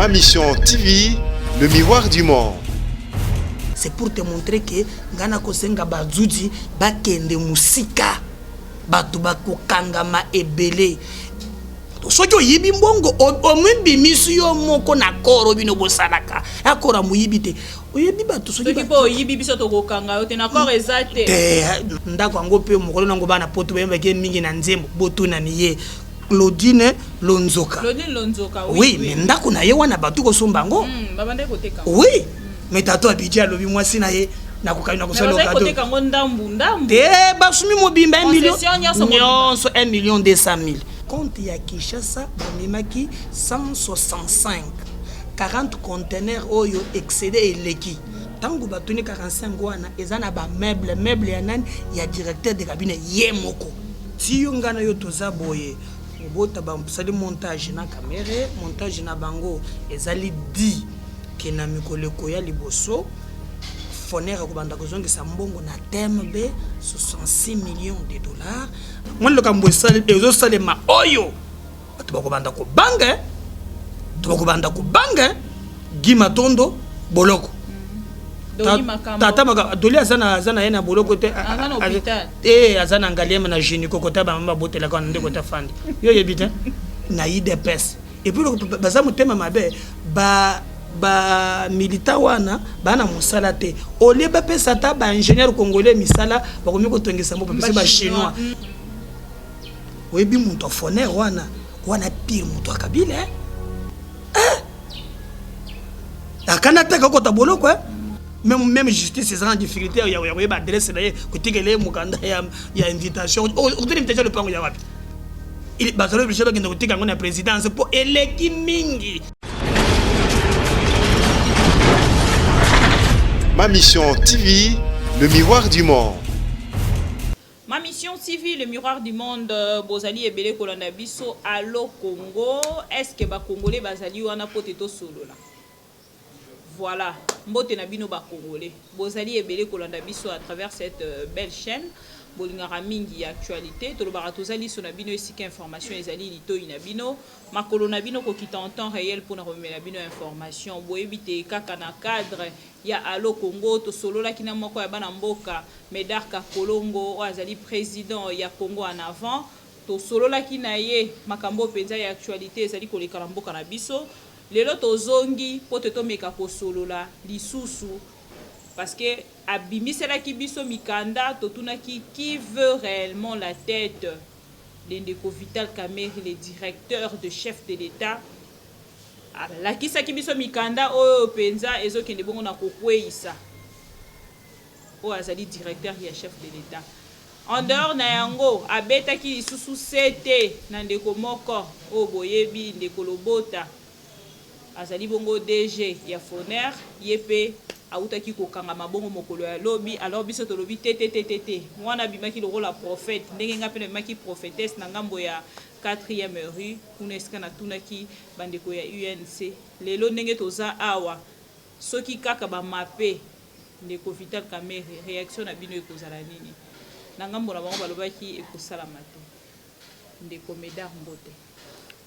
Ma mission TV, le miroir du monde. C'est pour te montrer que ngana kosenga bazudi bakende musika batu bakokangama ebele soki oyibi mbongo omwimbi misu yo moko na koro bino bosalaka akora muyibi te oyebi batu soki po oyibi biso tokokanga yo te na koro ezate ndako yango pe mokolo nango bana poto bayemba ke mingi na nzembo botuna ni ye Claudine Lonzoka. Claudine Lonzoka, oui, mais ndako na ye wana batu kosomba ngo. Babande koteka. Oui, mais tato abidja lobi mwasi na ye na kokana kosala cadeau. Mais koteka ngo ndambu. Te basumi mobimba 1 million. Nyonso 1 million 200 000. Compte ya Kinshasa bamemaki 165 40 conteneurs oyo excédé eleki. Tango batuni 45 wana ezana ba meuble ya nani ya directeur de cabinet ye moko. Si yo ngana yo toza boye bota ba sali montage na caméra montage na bango ezali di ke na mikoleko ya liboso fonera ko banda ko zongi sa mbongo na TMB 66 millions de dollars mon le kambo sali ezo sali ma oyo to ba ko banda ko banga Gima Tondo boloko tata maka doli azana yena boloko te azana hôpital azana ngaliema na gynéco kota ba mama botela kwa ndeko ta fandi yo yebita na IDPS et puis baza mutema mabe ba milita wana bana musala te ole ba pesa ta ba ingénieur congolais misala ba komi ko tongesa mbo pesa ba chinois webi muntu foner wana pire muntu akabile akana ta ko ta boloko même justice est en difficulté il y a une adresse là côté que les mukanda il y a invitation on donne invitation le pango ya wapi il bazalo obligé de côté quand on a présidence pour eleki mingi. Ma mission TV, le miroir du monde. Ma mission TV, le miroir du monde, Bozali ebele kolanda biso allo Congo, est-ce que ba Congolais bazali wana poteto solo là? Voilà, mbote na bino ba Congolais. Bozali ebele kolanda biso à travers cette belle chaîne. Bolingara mingi actualité. Tolobara tozali so na bino esika information ezali lito inabino. Makolo na bino ko kita en temps réel pour na remettre bino information. Boyebite kaka na cadre ya allo Congo to solo la kina moko ya bana mboka Medarka Kolongo azali président ya Congo en avant. To solo la kina ye makambo penza ya actualité ezali koleka na mboka na biso. Lelo tozongi po te tomeka ko solo la lisusu parce que abimisela ki biso mikanda totunaki qui veut réellement la tête d'Endeko Vital Kamerhe, le directeur de chef de l'État. La kisa ki biso mikanda o penza ezokende bongo na kokweisa o azali directeur ya chef de l'État. En dehors na yango abetaki lisusu sete na ndeko moko o boyebi ndeko Lobota azali bongo DG ya Foner yepe autaki kokanga mabongo mokolo ya lobi alors biso to lobi tete mwana bimaki le rôle prophète ndenge nga pene maki prophétesse na ngambo ya 4e rue kuna esika na tunaki bandeko ya UNC lelo ndenge toza awa soki kaka ba mape ndeko Vital Kamerhe réaction na bino ekozala nini na ngambo na bango balobaki ekosala mate ndeko Medar Mbote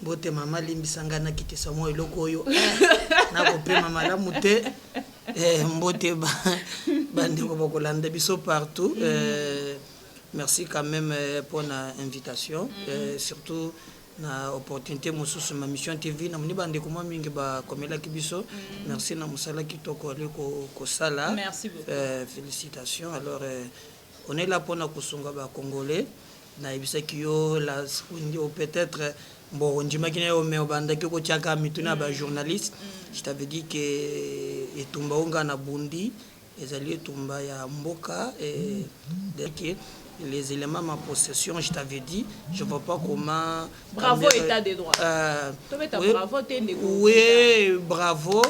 bote mama limbisanga na kitisa mo eloko oyo na kopema malamu te mbote bandeko bokolanda biso partout merci quand même pour l'invitation surtout na opportunité mosusu ma mission TV na moni bandeko mo mingi ba komela kibiso merci na musala kitoko ko sala merci beaucoup félicitations alors on est là pour na kusunga ba congolais na ibisa kiyo la peut-être bon ndimaki na yo me obandaki ko tiaka mituna ba journaliste je t'avais dit que etumba onga na bundi ezali etumba ya mboka et les éléments ma possession je t'avais dit je vois pas comment bravo état de droit oui, bravo oui bravo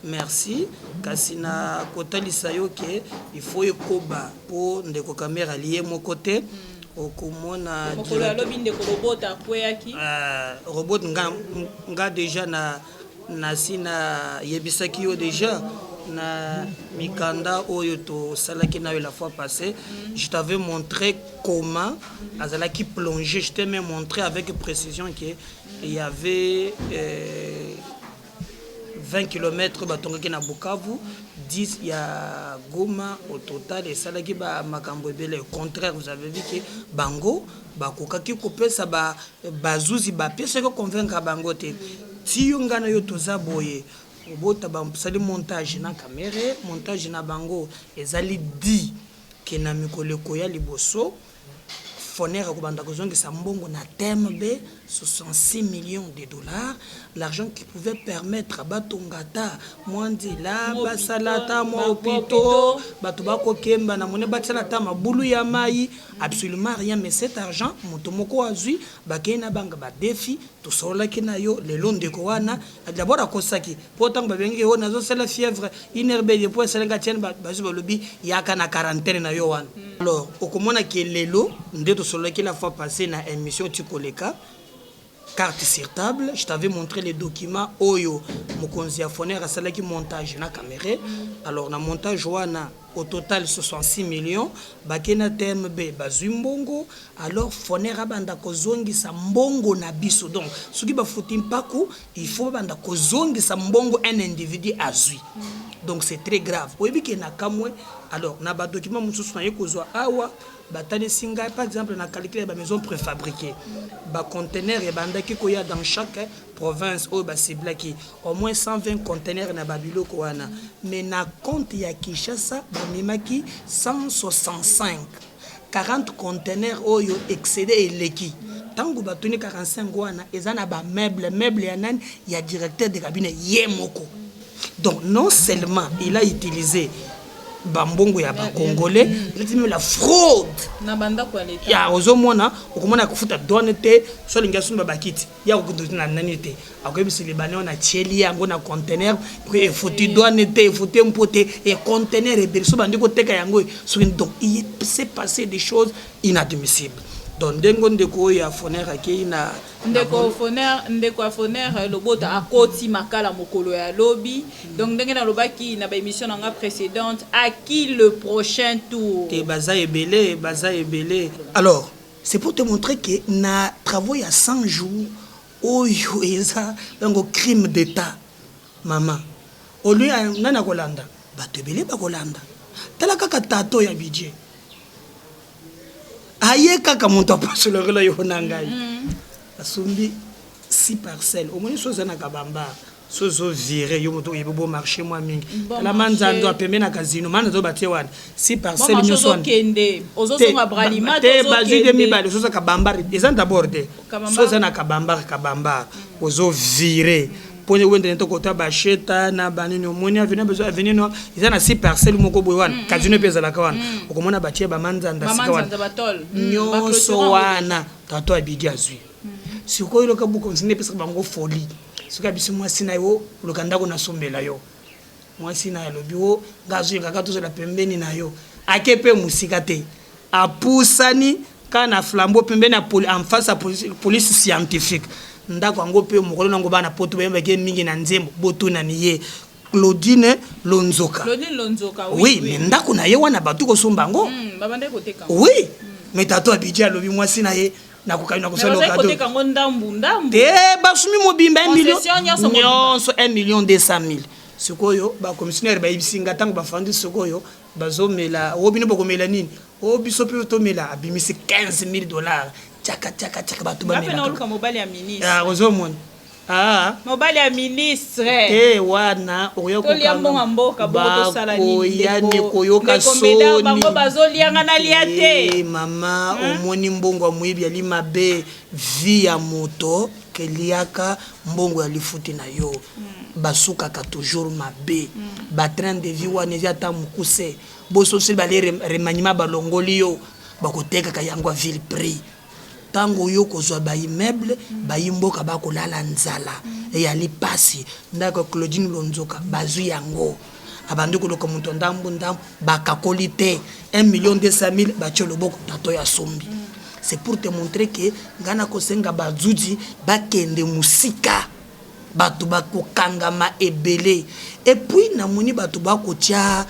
merci kasina kotalisa yo que il faut ekoba pour ndeko Kamerhe lié mon côté okomona robot nga déjà na sina yebisaki yo déjà na mikanda oyo to salaki na yo la fois passée je t'avais montré comment azalaki plongé je t'ai même montré avec précision que il y avait 20 km batongaki na Bukavu, 10 il y a Goma au total et ça là qui ba makambo ebele. Au contraire, vous avez vu que bango bakokaki kopesa bazuzi ba pesa ko convaincre bango te. Ti yongana yo toza boye. Obota ba sali montage na caméra, montage na bango ezali di ke na mikolo koya liboso. Fonera Kubanda Kozongi Sambongo na TMB 66 millions de dollars, l'argent qui pouvait permettre à Batongata, Mwandila, Basalata, Mwopito, Batobako Kemba, Namone Batsalata, Maboulou Yamaï, absolument rien, mais cet argent, Motomoko Azui, Bakena Banga, Badefi, tout cela qui n'a yo, les longs de Koana, d'abord à Kosaki, pourtant Babengi, on a aussi la fièvre, inerbe, des points, c'est la tienne, Bazuba Lobby, Yakana quarantaine na Yohan. Alors, au Komona qui est l'élo, sur lequel la fois passée dans l'émission Tikoleka, carte sur table, je t'avais montré les documents Oyo, Mokonzi Afoner à celle qui montage na caméra. Alors, dans montage au total 66 millions, Bakena TMB Bazumbongo, alors Foner Abanda Kozongi sa mbongo na biso. Donc, ce qui va foutre paku, il faut banda Kozongi sa mbongo un individu azui. Donc c'est très grave. Oyebi ke na kamwe, alors na ba document mususu na yekozwa awa batali singa par exemple na calculer ba maison préfabriquée. Ba conteneur et bandaki koya dans chaque province au ba ciblaki au moins 120 conteneurs na babilo ko wana. Mais na compte ya Kinshasa ba mimaki 165 40 conteneurs oyo excédé eleki. Tango batuni 45 wana ezana ba meuble ya nani ya directeur de cabinet yemoko. Donc non seulement il a utilisé bambongo ya ba congolais, il a même la fraude. Na banda kwa leta. Ya ozomona, okomona kufuta douane te, so linga sumba bakiti. Ya okundo na nani te. Akoyebisi libanais on a tieli yango na conteneur, pour futi douane te, futi mpote et conteneur et berso bandiko teka yango. Donc il s'est passé des choses inadmissibles. Donc dengo ndeko ya Foner akei na ndeko Foner lobota akoti makala mokolo ya lobby. Donc ndenge na lobaki na ba émission nga précédente à qui le prochain tour te baza ebele. Alors c'est pour te montrer que na travaux ya 100 jours oyo eza ngo crime d'état maman au lieu nana kolanda bato ebele ba kolanda tala kaka tato ya budget aye kaka monto passe le rela yona ngai asumbi 6 parcelles au moins chose na kabamba sozo viré yo moto yebo marché moi mingi la manzando apembe na casino mana zo batie wana 6 parcelles nyoso wana kende ozo songa bralima te bazi de mibale sozo kabamba ils ont d'abord de sozo na kabamba ozo viré pour les wende to kota bacheta na banini omoni avenir no ils ont 6 parcelles moko boy wana casino pesa la kawana okomona batie ba manzanda sika wana nyoso wana tato abidi azui siko ilo kabuko nsine pesa bango folie soka biso mwasi na yo lokanda ko na sombela yo mwasi na lobi wo gazu ngaka to la pembeni na yo akepe musika te apusani kana flambeau pembeni en face à police scientifique ndako ango pe mokolo nango bana poto bemba ke mingi na nzembo boto na niye Claudine Lonzoka oui mais ndako na ye wana batu ko sombango babande ko teka oui mais tato abidja lobi mwasi na ye na kokana ko solo kado te basumi mobimba 1 million nyonso 1 million 200 000 sikoyo ba commissionnaire ba ibisinga tango ba fandi sikoyo bazomela obino bokomela nini obiso pe to mela abimisi 15 000 $. Tchaka batu ba mela na mobile ya ministre ozomona mobile ya ministre wana oyoko kanga mboka boto sala nini koyoka soni bango bazolianga na liate mama omoni mbongo muibi ali mabe via moto keliaka mbongo ya lifuti na yo basuka ka toujours mabe ba train de vie wana ya ta mukuse boso se ba le remaniement balongoli yo bakoteka ka yango ville prix tango yo kozwa ba immeuble ba imboka ba kolala nzala ya lipasi ndako Claudine Lonzoka bazu yango abandi ko loka muntu ndambu bakakoli te 1,2 million ba cholo boko tato ya sombi. C'est pour te montrer que ngana kosenga bazudi bakende musika bato bakokangama ebele. Et puis namoni bato bakotia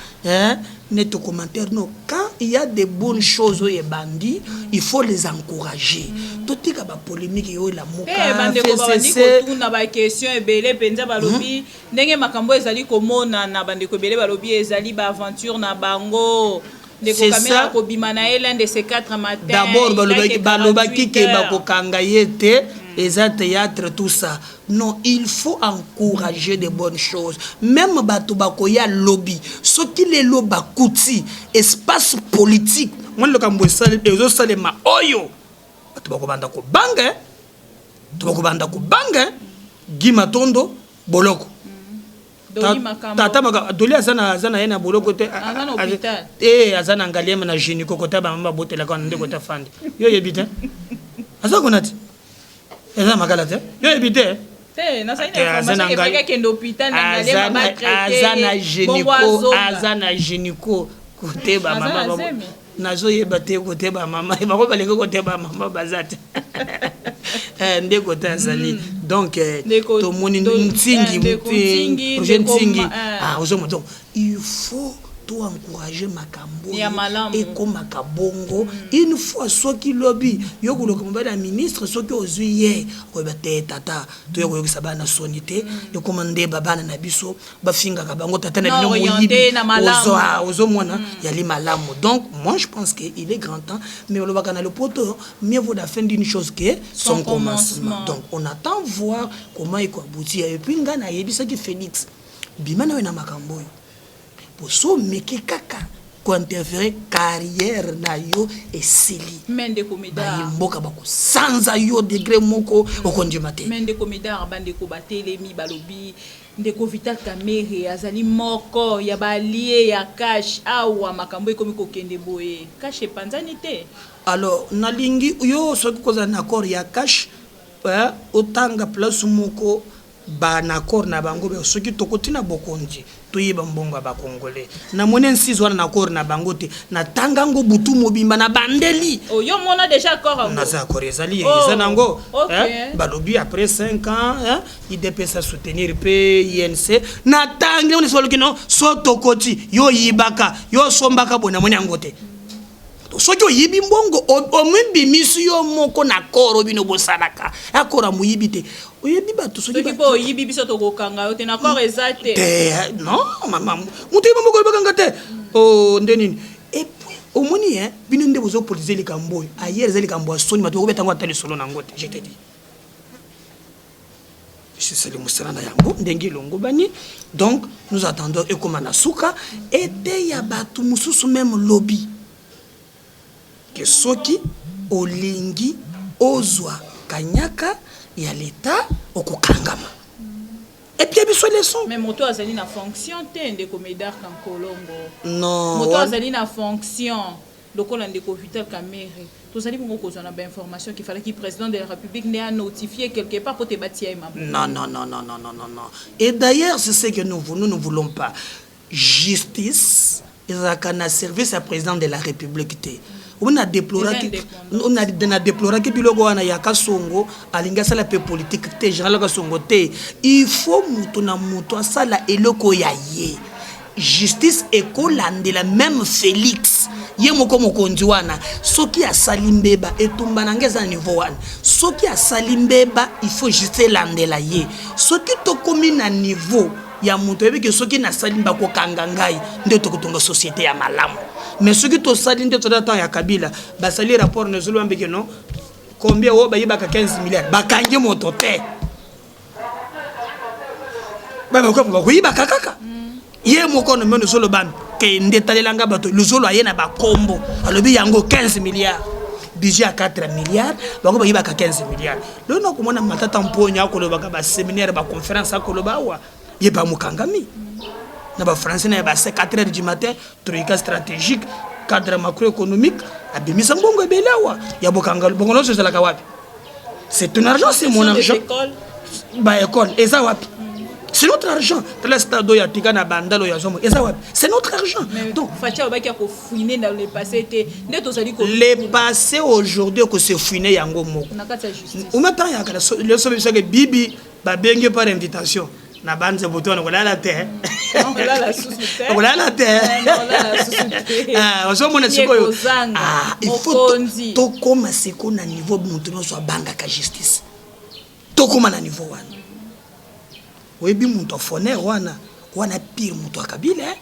net commentaire. Non, quand il y a des bonnes choses aux bandits, il faut les encourager. Tout est comme polémique yo la moka. Bande ko bandi ko tuna ba question ebele penza balobi ndenge makambo ezali komona na bande ko ebele balobi ezali ba aventure na bango. C'est ça. L'un de ces 4 matins. D'abord, balobaki ke bakokanga yete, eza théâtre, tout ça. Non, il faut encourager des bonnes choses. Même bato bakoya lobby, ce qui les lobby kouti, espace politique. Moi le kambo sale ezo sale ma oyo. Bato bakobanda ko banga. Tu bakobanda ko banga. Gima tondo boloko. Tata maka doli azana yena boloko te azana hôpital azana ngaliema na gynéco kota ba mama botela kwa ndeko ta fandi yo yebite azana konati azana makala te yo yebite te na sa ina information ke feka kendo hôpital na ngaliema ba traiter azana gynéco kote ba mama nazo yebate kote ba mama ba ko balengo kote ba mama bazate ndeko ta sali donc to moni ntingi projet ntingi ozomo donc il faut to encourager makambo et comme makabongo une fois soki lobby yoko lo komba la ministre soki ozuye ko bate tata to yoko yokisa bana sonité yo komande babana na biso bafinga ka bango tata na bino moyibi ozo mona yali malamu. Donc moi je pense que il est grand temps mais on va kana le poto mieux vaut la fin d'une chose que son commencement. Donc on attend voir comment il aboutir et puis ngana yebisa ki Félix bimana na makambo pour so meki kaka ko interférer carrière na yo esili mende komeda mboka bako sanza yo degré moko okondimate mende komeda bande ko batelemi balobi ndeko Vital Kamerhe azali moko ya balie ya cash awa makambo ekomi kokende boye cash epanzani te. Alors nalingi yo soki koza na accord ya cash otanga place moko ba na accord na bango be soki tokotina bokonzi toyeba mbongo ba congolais na mone nsizo wana na accord na bango te na tangango butu mobimba na bandeli yo mona déjà accord na za accord ezali ezanango balobi après 5 ans il dépêche à soutenir pe INC na tangi on solo kino so tokoti yo yibaka yo sombaka bona mone angote soki oyibi mbongo omwibimisi yo moko na koro bino bosalaka akora muyibi te oyebi bato soki ba oyibi biso tokokanga yo te na koro ezate non mama mutu yibi mbongo bakanga te ndenini et puis omoni bino nde bozo politiser likambo ayer ezali likambo soni bato ko atali solo na ngote je te dis c'est le musana yango ndenge longo bani. Donc nous attendons ekomana suka et ya bato mususu même lobby que soki olingi ozwa kanyaka ya l'état okokangama et puis biso leçon mais moto azali na fonction te ndeko Médard Kankolongo non moto azali na fonction lokola ndeko Vital Kamerhe tozali bongo kozwa na ba information qu'il fallait que le président de la République n'ait à notifier quelque part pour te bâtir non. Et d'ailleurs c'est ce que nous voulons pas justice ezakana service à président de la République te. On a déploré que biloko wana ya kasongo alinga sala pe politique te général kasongo te il faut muto na muto sala eloko ya ye justice ekolandela même Félix ye moko mokonzi wana soki asali mbeba etumba na ngeza niveau wana soki asali mbeba il faut juste landela ye soki tokomi na niveau ya muto ebeke soki na sali mbako kanga ngai nde tokotonga société ya malamu. Mais ce qui to sali nde toda temps ya Kabila basali rapport ne zolo ambeke non combien o ba yibaka 15 milliards bakange moto te ba ko yibaka kaka ye moko no meno zolo bam ke ndetalelanga bato luzolo ayena ba kombo alobi yango 15 milliards budget à 4 milliards bako ba yibaka 15 milliards lo no komona matata mponya ko lo baka ba séminaire ba conférence ko lo ba wa ye ba mukangami na ba français na ba 4h du matin troïka stratégique cadre macroéconomique abimisa mbongo ebelawa ya bokanga bongo no sezala ka wapi c'est ton argent c'est mon argent ba école eza wapi C'est notre argent. C'est notre argent. Donc, le passé aujourd'hui, que c'est fouiné yango moko. On m'attend le sommet Bibi, babengue par invitation. Na banze boto on la terre. On la terre. Ah, on mona sikoyo. Ah, il faut to comme siko na niveau mutu no so banga ka justice. To comme na niveau wana. Webi muntu afone wana pire muntu akabile.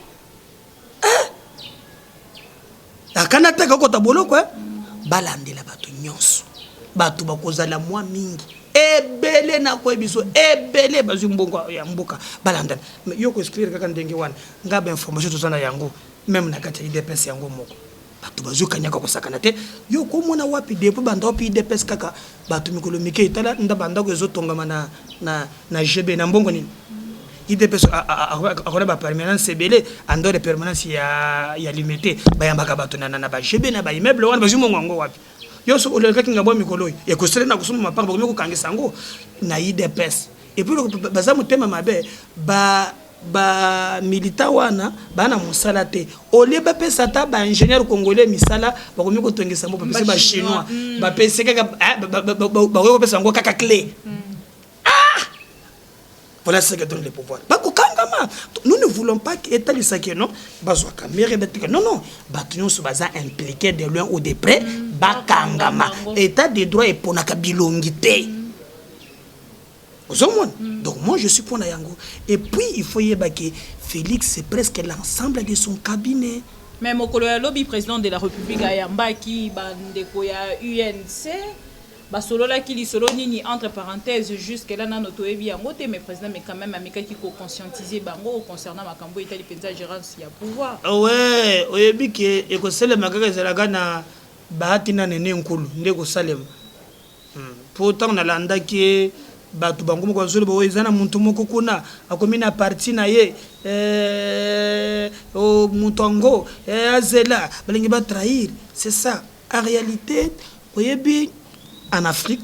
Akana taka ko taboloko balandela bato nyonso. Bato bakozala mwa mingi. Ebele na ko biso ebele bazu mbongo ya mboka balanda yo ko exclure kaka ndenge wana ngaba information tozana yango même na kati IDPS yango moko bato bazu kanyaka ko sakana te yo ko mona wapi depo banda wapi IDPS kaka bato mikolo mike itala nda banda ko ezotongama na GB na mbongo nini IDPS akona ba permanence ebele andore permanence ya limité bayambaka bato na ba GB na ba immeuble wana bazu mbongo wapi yo so le kaki ngabo mikolo e ko sele na kusuma mapanga ba ko kangisa ngo na IDPS et puis baza mutema mabe ba milita wana bana musala te ole ba pesa ta ba ingénieur congolais misala ba ko miko tongisa mo ba ba chinois ba pesa kaka ba ko pesa ngo kaka clé voilà ce que donne le pouvoir. Nous ne voulons pas que l'État dise que non, non, nous sommes impliqués de loin ou de près, État de droit et pour bilongité. Donc moi je suis pour Nayango. Et puis il faut y que Félix c'est presque l'ensemble de son cabinet. Mais Mokolo ya lobby président de la République Ayamba qui bandeko ya UNC basolo la qui lisolo nini entre parenthèses jusque là na notoyebi yango te mais président mais quand même ameka qui ko conscientiser bango concernant makambo etali penza gérance ya pouvoir. Ouais, oyebi ke eko selema kaka ezalaka na bahati na nene nkulu ndeko salema. Pourtant na landa ki batu bango moko zolo bo ezana muntu moko kuna akomi na parti na ye o mutongo azela balingi ba trahir, c'est ça. En réalité, oyebi en Afrique,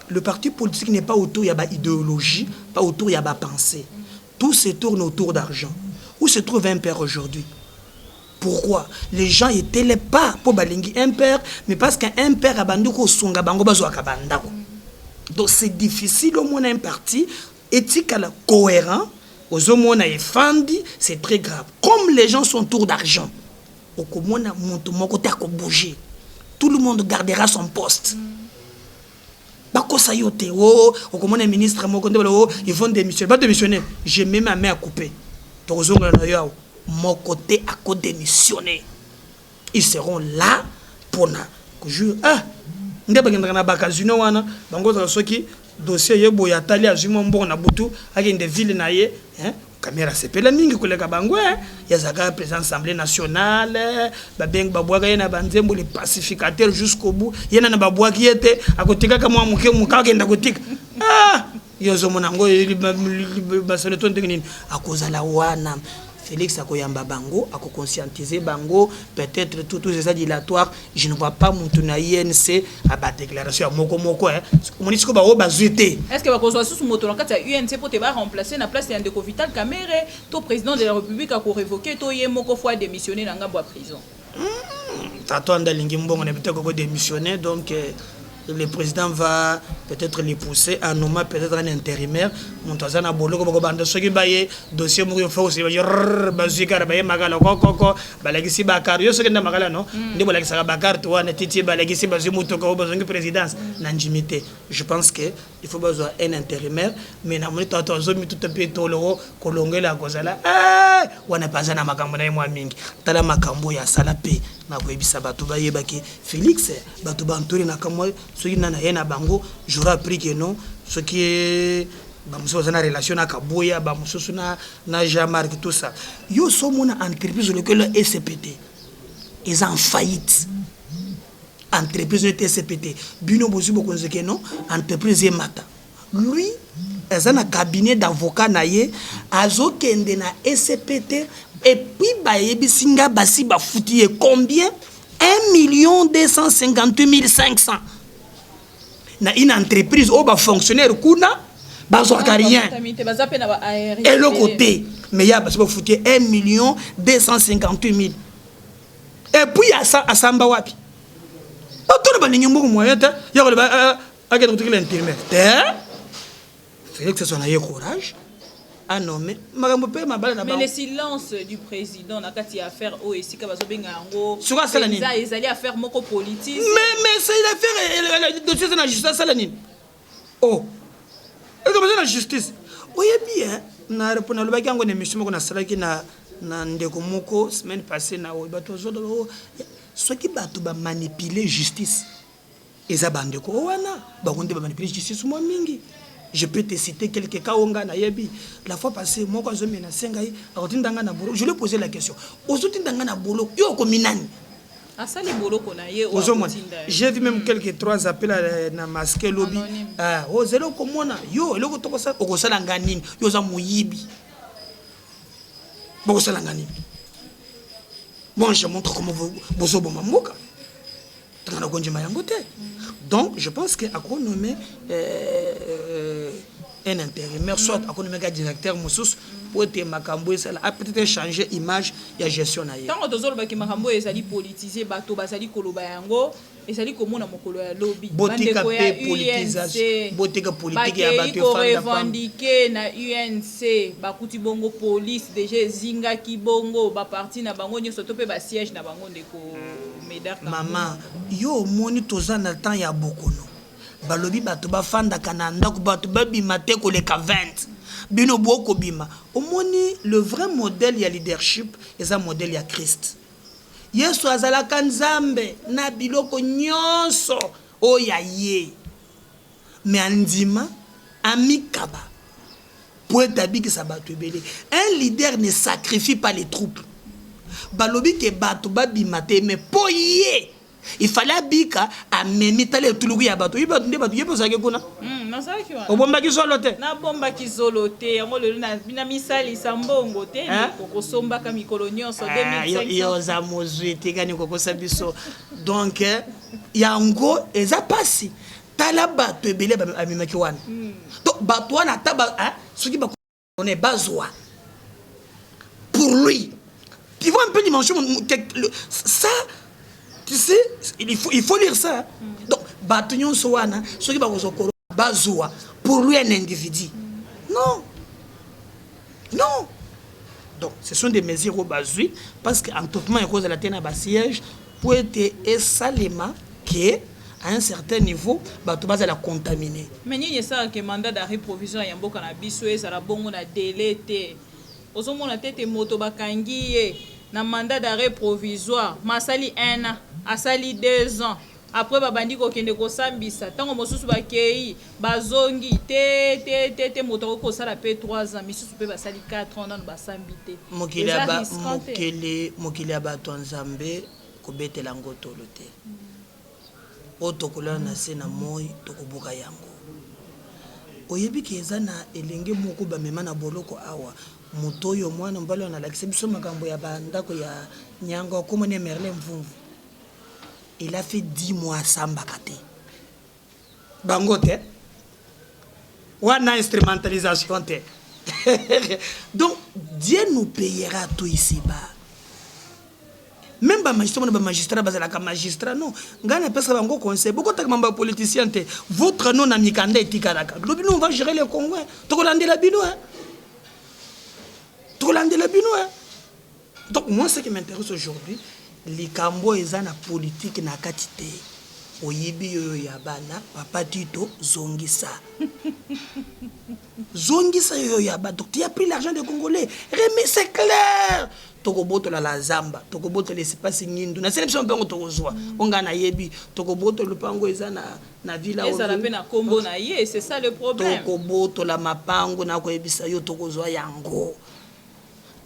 le parti politique n'est pas autour de l'idéologie, pas autour de la pensée. Tout se tourne autour d'argent. Où se trouve un père aujourd'hui? Pourquoi? Les gens étaient les pas pour balingi un père, mais parce qu'un père a bandu ko songa bango bazo akabanda. Donc c'est difficile au moins un parti éthique cohérent, aux hommes effandi, c'est très grave. Comme les gens sont autour d'argent, au komona monto moko ta ko bouger. Tout le monde gardera son poste. Bakosa yote oh okomona ministre moko ndebelo ils vont démissionner pas démissionner j'ai mis ma main à couper tozonga na yo mon côté à co démissionner ils seront là pour na que je ndeba ngendaka na bakazino wana bango za soki dossier yebo ya tali azimo mbongo na butu akende ville na ye caméra sepela mingi koleka bango yazaka président assemblée nationale babeng babwaka yena banzembo les pacificateurs jusqu'au bout yena na babwaki yete akotika kama muke mukagenda kotika yozo monango basole tonde nini akozala wana Félix akoyamba bango akoconscientiser bango peut-être tout ces dilatoires je ne vois pas mutuna INC à ba déclaration moko moko monisiko ba o bazuité est-ce que ba kozwa sous moto na kati ya UNC pour te ba remplacer na place ya Ndeko Vital Kamerhe to président de la République a ko révoquer to ye moko fois démissionner na ngabo prison tato andalingi mbongo na biteko ko démissionner donc le président va peut-être les pousser à nommer peut-être un intérimaire montazana boloko boko banda soki baye dossier mo faut aussi bazika baye magala koko balagisi bakar yo soki nda magala no ndi bolagisa bakar to wana titi balagisi bazu mutoka o bazongi présidence na njimité je pense que il faut besoin un intérimaire mais na monito to zomi tout peu tolo kolongela kozala wana pazana makambo na mwa mingi tala makambo ya salape na koyebisa bato bayebaki Félix bato bantori na kamwa soki na yena bango j'aurais appris que non ce qui est bamuso na relation na kaboya bamuso na Jean-Marc tout ça yo so mona entreprise le SCPT ils en faillite entreprise de SCPT bino bozu bokonze que non entreprise mata lui un cabinet d'avocat naie azokende na SCPT et puis bayebi singa basi bafuti combien 1 258 500 na une entreprise au ba fonctionnaire kuna bazwaka rien et le côté mais ya basi bafutie 1 258 000 et puis asamba wapi batona baningi mbuku moyen te yakole akende kutikila intérimaire te Félix que son aye courage à nommer makambo pe mabala na mais le silence du président na kati ya affaire o esika bazobenga yango sur ça la nini ezali affaire moko politique mais c'est l'affaire le dossier de la justice ça la nini oh et comme ça la justice oye bien na répondre le baki yango émission moko na salaki na ndeko moko semaine passée na o bato zo ce qui bato ba manipuler justice eza bandeko wana ba konde ba manipuler justice mo mingi. Je peux te citer quelques cas où on a yebi. La fois passée, moi quand je me suis je lui ai posé la question. Aujourd'hui, dans bolo, yo kominani. Ah ça les bolo qu'on a eu. J'ai vu même quelques 3 appels na masqué lobby. Ah, oh zelo komona. Yo, eloko toko sa okosala ngani. Yo za muyibi. Boko sala ngani. Bon, je montre comment vous bozo bomamboka. Tana konje mayangote. Donc, je pense qu'à quoi nommer un intérimaire, soit à quoi nommer un directeur, pour être Makambo, ça a peut-être changé l'image de la gestion. Tant que Makambo est politisé, bateau, basali kolobayango, et sali comme on a mokolo ya lobby. Botika politisation, botika politique ya bateau. Revendiqué na UNC, bakuti bongo police, déjà zinga ki bongo, ba parti na bango nyo soto pe ba siège na bango ndeko Médard. Maman, yo moni toza na temps ya bokono. Balobi bato ba fanda kananda ku bato ba bimate ko leka 20. Bino boko bima. Omoni le vrai modèle ya leadership, eza modèle ya Christ. Yesu azalaka nzambe na biloko nyonso oya ye. Mais andima amikaba. Pour établir bato ebele. Un leader ne sacrifie pas les troupes. Balobi ke bato ba bimate mais poye. Il fallait bika a memi tale tulugu ya bato. Iba ndé bato yepo sake kuna. Na saki wa. Obomba ki solote. Na bomba ki solote. Yango le na bina misali sambongo te ko somba ka mikolo nyonso 2500. Yo za mozui te gani ko biso. Donc yango eza pasi. Tala bato ebele ba amimaki wana. Donc bato wana taba soki ba connaît bazwa. Pour lui. Tu vois un peu dimension ça. Tu sais, il faut lire ça. Donc, Batunyon Sowana, ceux qui vont Bazoua, pour lui un individu. Non. Non. Donc, ce sont des mesures au Bazoui, parce qu'en tout moment, il cause de la tête à siège, pour être salement que à un certain niveau, tu vas la contaminer. Mais il y a ça que mandat d'arrêt provisoire, il y a beaucoup de bisouets, ça a bon délai. Aux hommes, on a tête moto bakangi. Na mandat d'arrêt provisoire, masali 1 an, asali 2 ans. Après babandi ko kende ko sambisa, tango mosusu bakei, bazongi te moto ko sala pe 3 ans, misusu pe basali 4 ans dans basambité. Mokili aba tonzambe ko betela ngotolo te. Otokola na sena moyi tokobuka yango. Oyebi keza na elenge moko ba mema na boloko awa. Mutoyo mwana mbalo na lakisi biso makambo ya bandako ya nyanga komone Merlin Mvumvu. Il a fait 10 mois samba kate. Bangote. Wana instrumentalisation te. Donc Dieu nous payera tout ici-bas. Même ba magistrat bazala ka magistrat non. Ngana pesa bango conseil. Beaucoup de mamba politiciens te. Votre nom na mikanda etikalaka. Nous on va gérer le Congo. Tokolande la bino hein. Donc moi ce qui m'intéresse aujourd'hui, les Cambo eza na politique na katite. Oyibi yo ya bana papa Tito zongisa. Zongisa yo ya ba. Donc tu as pris l'argent des Congolais. Remets c'est clair. Tokoboto la zamba, tokoboto l'espace nyindu. Na sélection bango tokozwa. Onga na yebi, tokoboto le pango eza na villa. Et ça la peine à combo na ye, c'est ça le problème. Tokoboto la mapango na ko yebisa yo tokozwa yango.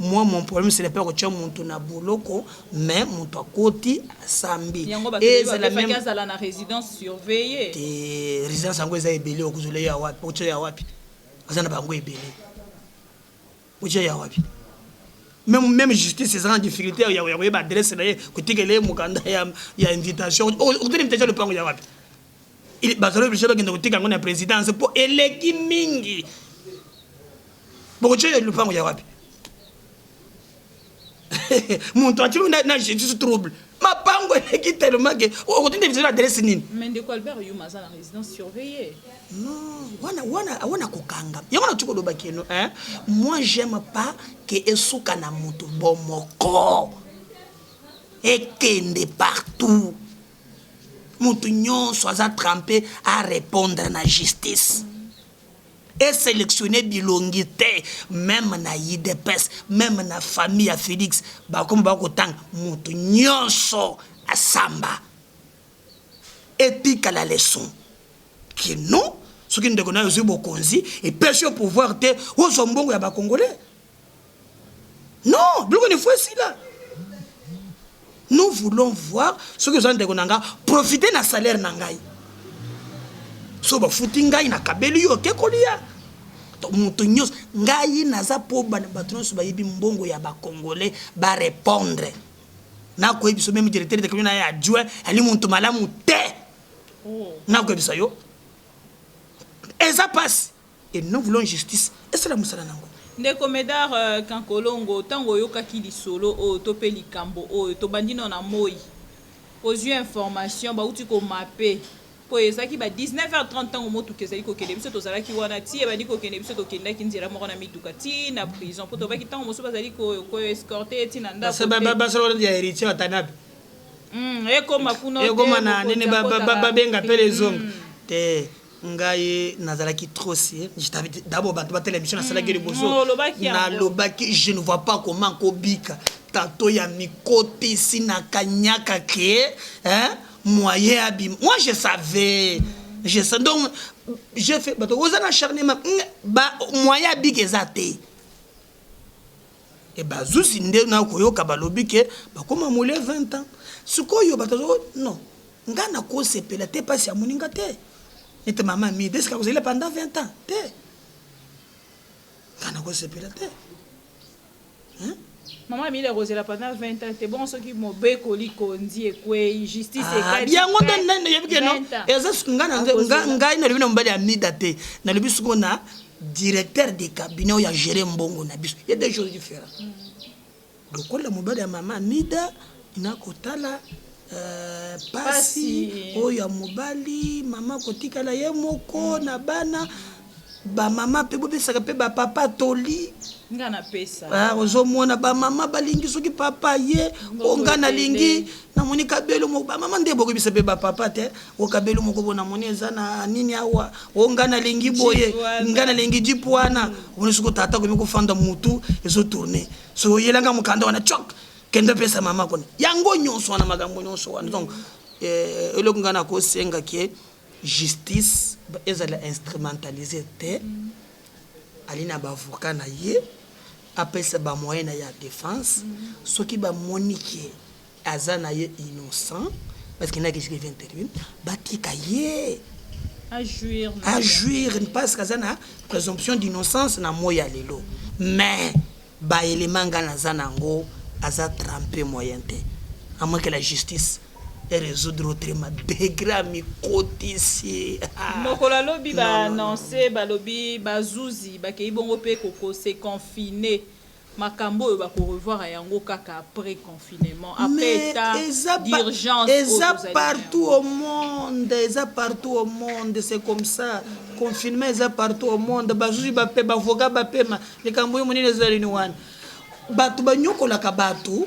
Moi, mon problème, c'est pas que tu as mon boloko, mais mon côté sambi. Et c'est la même chose à la résidence surveillée. Et résidence en Guadeloupe, belé au Kuzule ya wapi, au Tchaya wapi. Azana bango belé. Au Tchaya wapi. Même justice, c'est en difficulté. Il y a une adresse là, côté que les mukanda, il y a invitation. Au côté de le pango ya wapi. il bazalo obligé bakende kotika ngo na présidence po eleki mingi bokoche lupango ya wapi muntu ati na justice trouble mapango eleki tellement que okotinde biso adresse nini mais de quoi Albert Yuma za la résidence surveillée non wana kokanga yango na tuko loba keno hein moi j'aime pas que esuka na mutu bomoko ekende partout mutu nyonso aza trempé à répondre na justice et sélectionner bilongi te même na IDPS même na famille à Félix bakomo bakotanga mutu nyonso asamba etika la leçon que non ce qui ne connaît aussi bokonzi et pêche au pouvoir te au zombongo ya ba congolais non biloko ne faut ici là. Nous voulons voir ce que nous avons profiter de salaire nangai. So ba futingai na kabeli yo ke kolia. To mutu nyos ngai naza po ba batron so ba yibi mbongo ya ba congolais ba répondre. Na ko yibi so même directeur de commune ya adjoint ali muntu malamu te. Na ko yibi so yo. Et ça passe et nous voulons justice. Et c'est la musala nango. Ndeko Médard Kankolongo tango yokaki lisolo o to pe likambo o to bandino na moi aux yeux information ba uti ko mapé po ezaki ba 19h30 tango motu kezali ko kende biso to zalaki wana ti ba diko kende biso to kenda kinzira moko na mituka ti na prison po to baki tango mosu bazali ko escorter ti na nda ko ba solo ya héritier watanabe e ko makuno e ko mana nene ba benga pe les hommes te ngai nazalaki trop si d'abord bato ba télévision na salaki liboso na lobaki je ne vois pas comment kobika tato ya mikoti si na kanyaka ke hein moyen abim moi je savais donc j'ai fait bato oza na charnement ba moyen abika ezate et bazusi nde na koyoka balobi ke bakoma mole 20 ans sikoyo bato non ngana ko sepela te pasi ya moninga te. Et maman mi dès que vous allez pendant 20 ans te kana ko sepela te hein maman mi le rosela pendant 20 ans te bon ce qui mo be koli kondi ekwe justice e bien ngo nene yebike no eza ngana ngai na libino mbali ya mida te na libisu kona directeur de cabinet ya gérer mbongo na biso il y a des choses différentes donc la mobali ya maman mida ina kotala pasi oya mobali mama kotikala ye moko na bana ba mama pe bobesaka pe ba papa toli ngana pesa ozomona ba mama balingi soki papa ye ongana lingi na moni kabelo mo ba mama ndebo ko bisa pe ba papa te o kabelo moko bona moni eza na nini awa ongana lingi boye ngana lingi jipwana oni suko tata ko mi ko fanda mutu ezo tourner so yelanga mukanda wana chok kende pesa mama kone yango nyonso wana magambo nyonso wana donc eloko ngana ko senga ke justice ezala instrumentaliser te alina ba avocat na ye apesa ba moyen ya défense soki ba monique azana ye innocent parce qu'il n'a que je viens interview batika ye agir parce qu'azana présomption d'innocence na moya lelo mais ba élément ngana zanango aza trempé moyen te à moins que la justice et résoudre autrement degré mi kotisi mokola lobi ba annoncer ba lobi ba zuzi ba ke ibongo pe koko se confiner makambo ba ko revoir yango kaka après confinement après état d'urgence partout au monde c'est comme ça confinement est partout au monde ba zuzi ba pe ba voga ba pema les kambo moni les alini wan batu banyokola ka batu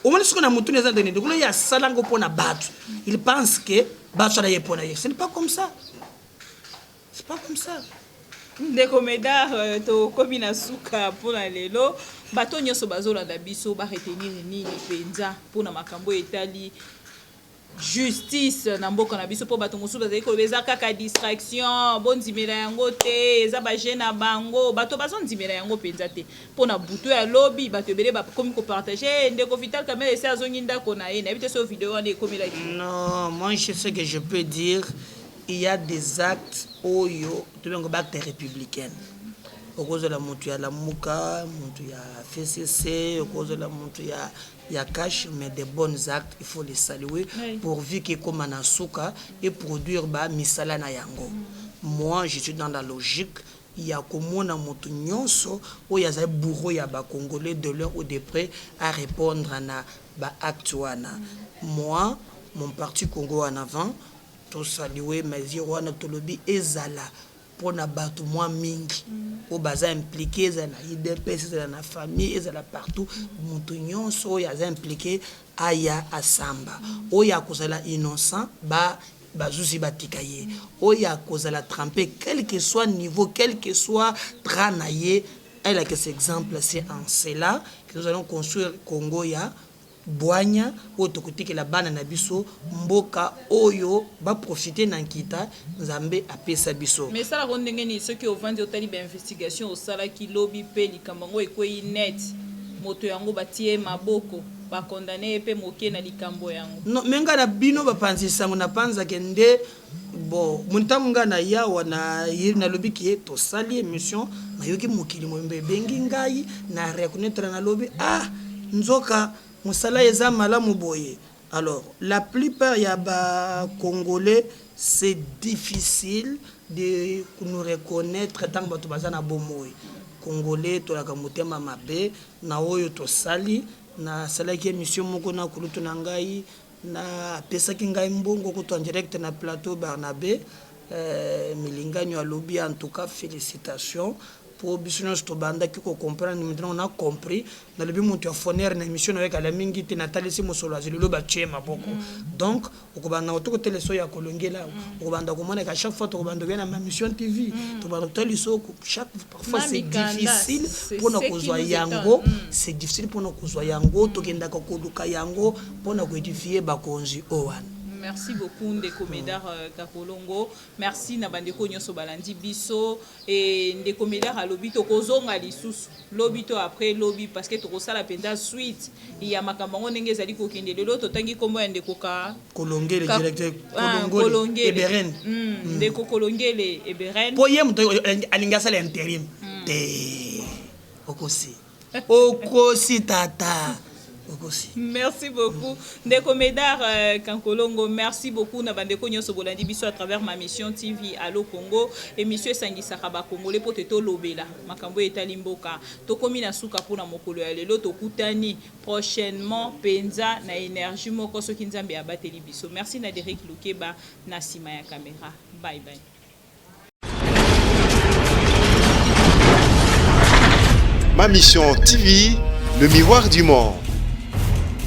au moins ce qu'on a montré les années donc là il y a salango pona batu il pense que batu la yepona ce n'est pas comme ça ndeko Médard to komina suka pona lelo bato nyoso bazola da biso ba retenir nini penza pona makambo etali justice na mboka na biso po bato mosusu bazali kolobeza kaka distraction bondimela yango te eza baje na bango bato bazondimela yango penza te mpona butu ya lobi bato ebele bakomi kopartage ndeko Vital Kamerhe ese azongi ndako na ye nayebi te so video wana ekomelaki non moi je sais que je peux dire il y a des actes oyo tobengo actes républicains okozala moto ya lamuka moto ya FCC okozala moto ya cash mais des bons actes il faut les saluer pourvu que comme na suka et produire ba misala na yango. Moi je suis dans la logique ya komona moto nyonso oyo azali bourreau ya ba congolais de l'un ou de près à répondre na ba acte wana. Moi mon parti Congo en avant to saluer mais wana tolobi ezala pona bato moi mingi o baza impliqué za na IDPS za na famille ezala partout moto nyonso oyo aza impliqué aya asamba oyo akozala innocent bazuzi batika ye oyo akozala trempé quel que soit niveau quel que soit tranaye. Elle a que cet exemple c'est en cela que nous allons construire Congo ya Boanya otokuti la bana na biso mboka oyo ba profiter na nkita nzambe apesa biso. Mais ça la rondenge ni ceux qui au vendre otali ba investigation au sala ki lobby pe likambango ekwe net moto yango batie maboko ba condamner pe moke na likambo yango. Non menga na bino ba panzi sango na panza kende bon muntamunga na yawa na yiri na lobby ki to sali émission na yoki mokili mo bengi ngai na reconnaître na lobby nzoka Moussala eza malamu boye. Alors, la plupart ya ba Congolais, c'est difficile de nous reconnaître tant que tu vas na bomoy. Congolais to la kamutema mabe na oyo to sali na sala ki émission moko na kulutu na ngai na pesa ki ngai mbongo ko to en direct na plateau Barnabé milingani wa lobby en tout cas félicitations. Pour business to banda qui comprendre maintenant on a compris dans le but mon fournir une émission avec la mingi te natali si mosolo azilo ba chema boko donc okobanda otoko teleso ya kolongela okobanda komona ka chaque fois to kobanda na ma mission TV to banda teliso chaque parfois c'est difficile pour nous kozwa yango c'est difficile pour nous kozwa yango to kenda ko koluka yango pour nous édifier bakonzi owan. Merci beaucoup Ndeko Médard Kakolongo. Merci Nabandeko Nyoso Balandi Biso et Ndeko Médard à lobby to kozonga lisusu. Lobby to après lobby parce que to kosala penda suite. Il y a makambango ndenge zali ko kende lelo to tangi kombo ya Ndeko ka Kolongé le directeur Kolongé Eberen. Ndeko Kolongé Eberen. Poyem to alingasa l'intérim. Te Okosi tata. Merci beaucoup Ndeko Médard Kankolongo, merci beaucoup Nabandeko Nyoso Bolandi Biso à travers ma mission TV Allo Congo émission Sangisa Kaba Congolais poteto lobela makambo etalimboka tokomi na suka pona mokolo ya lelo tokutani prochainement penza na énergie moko soki nzambe abateli biso. Merci na Derek Lukeba na sima ya caméra. Bye bye. Ma mission TV, le miroir du monde.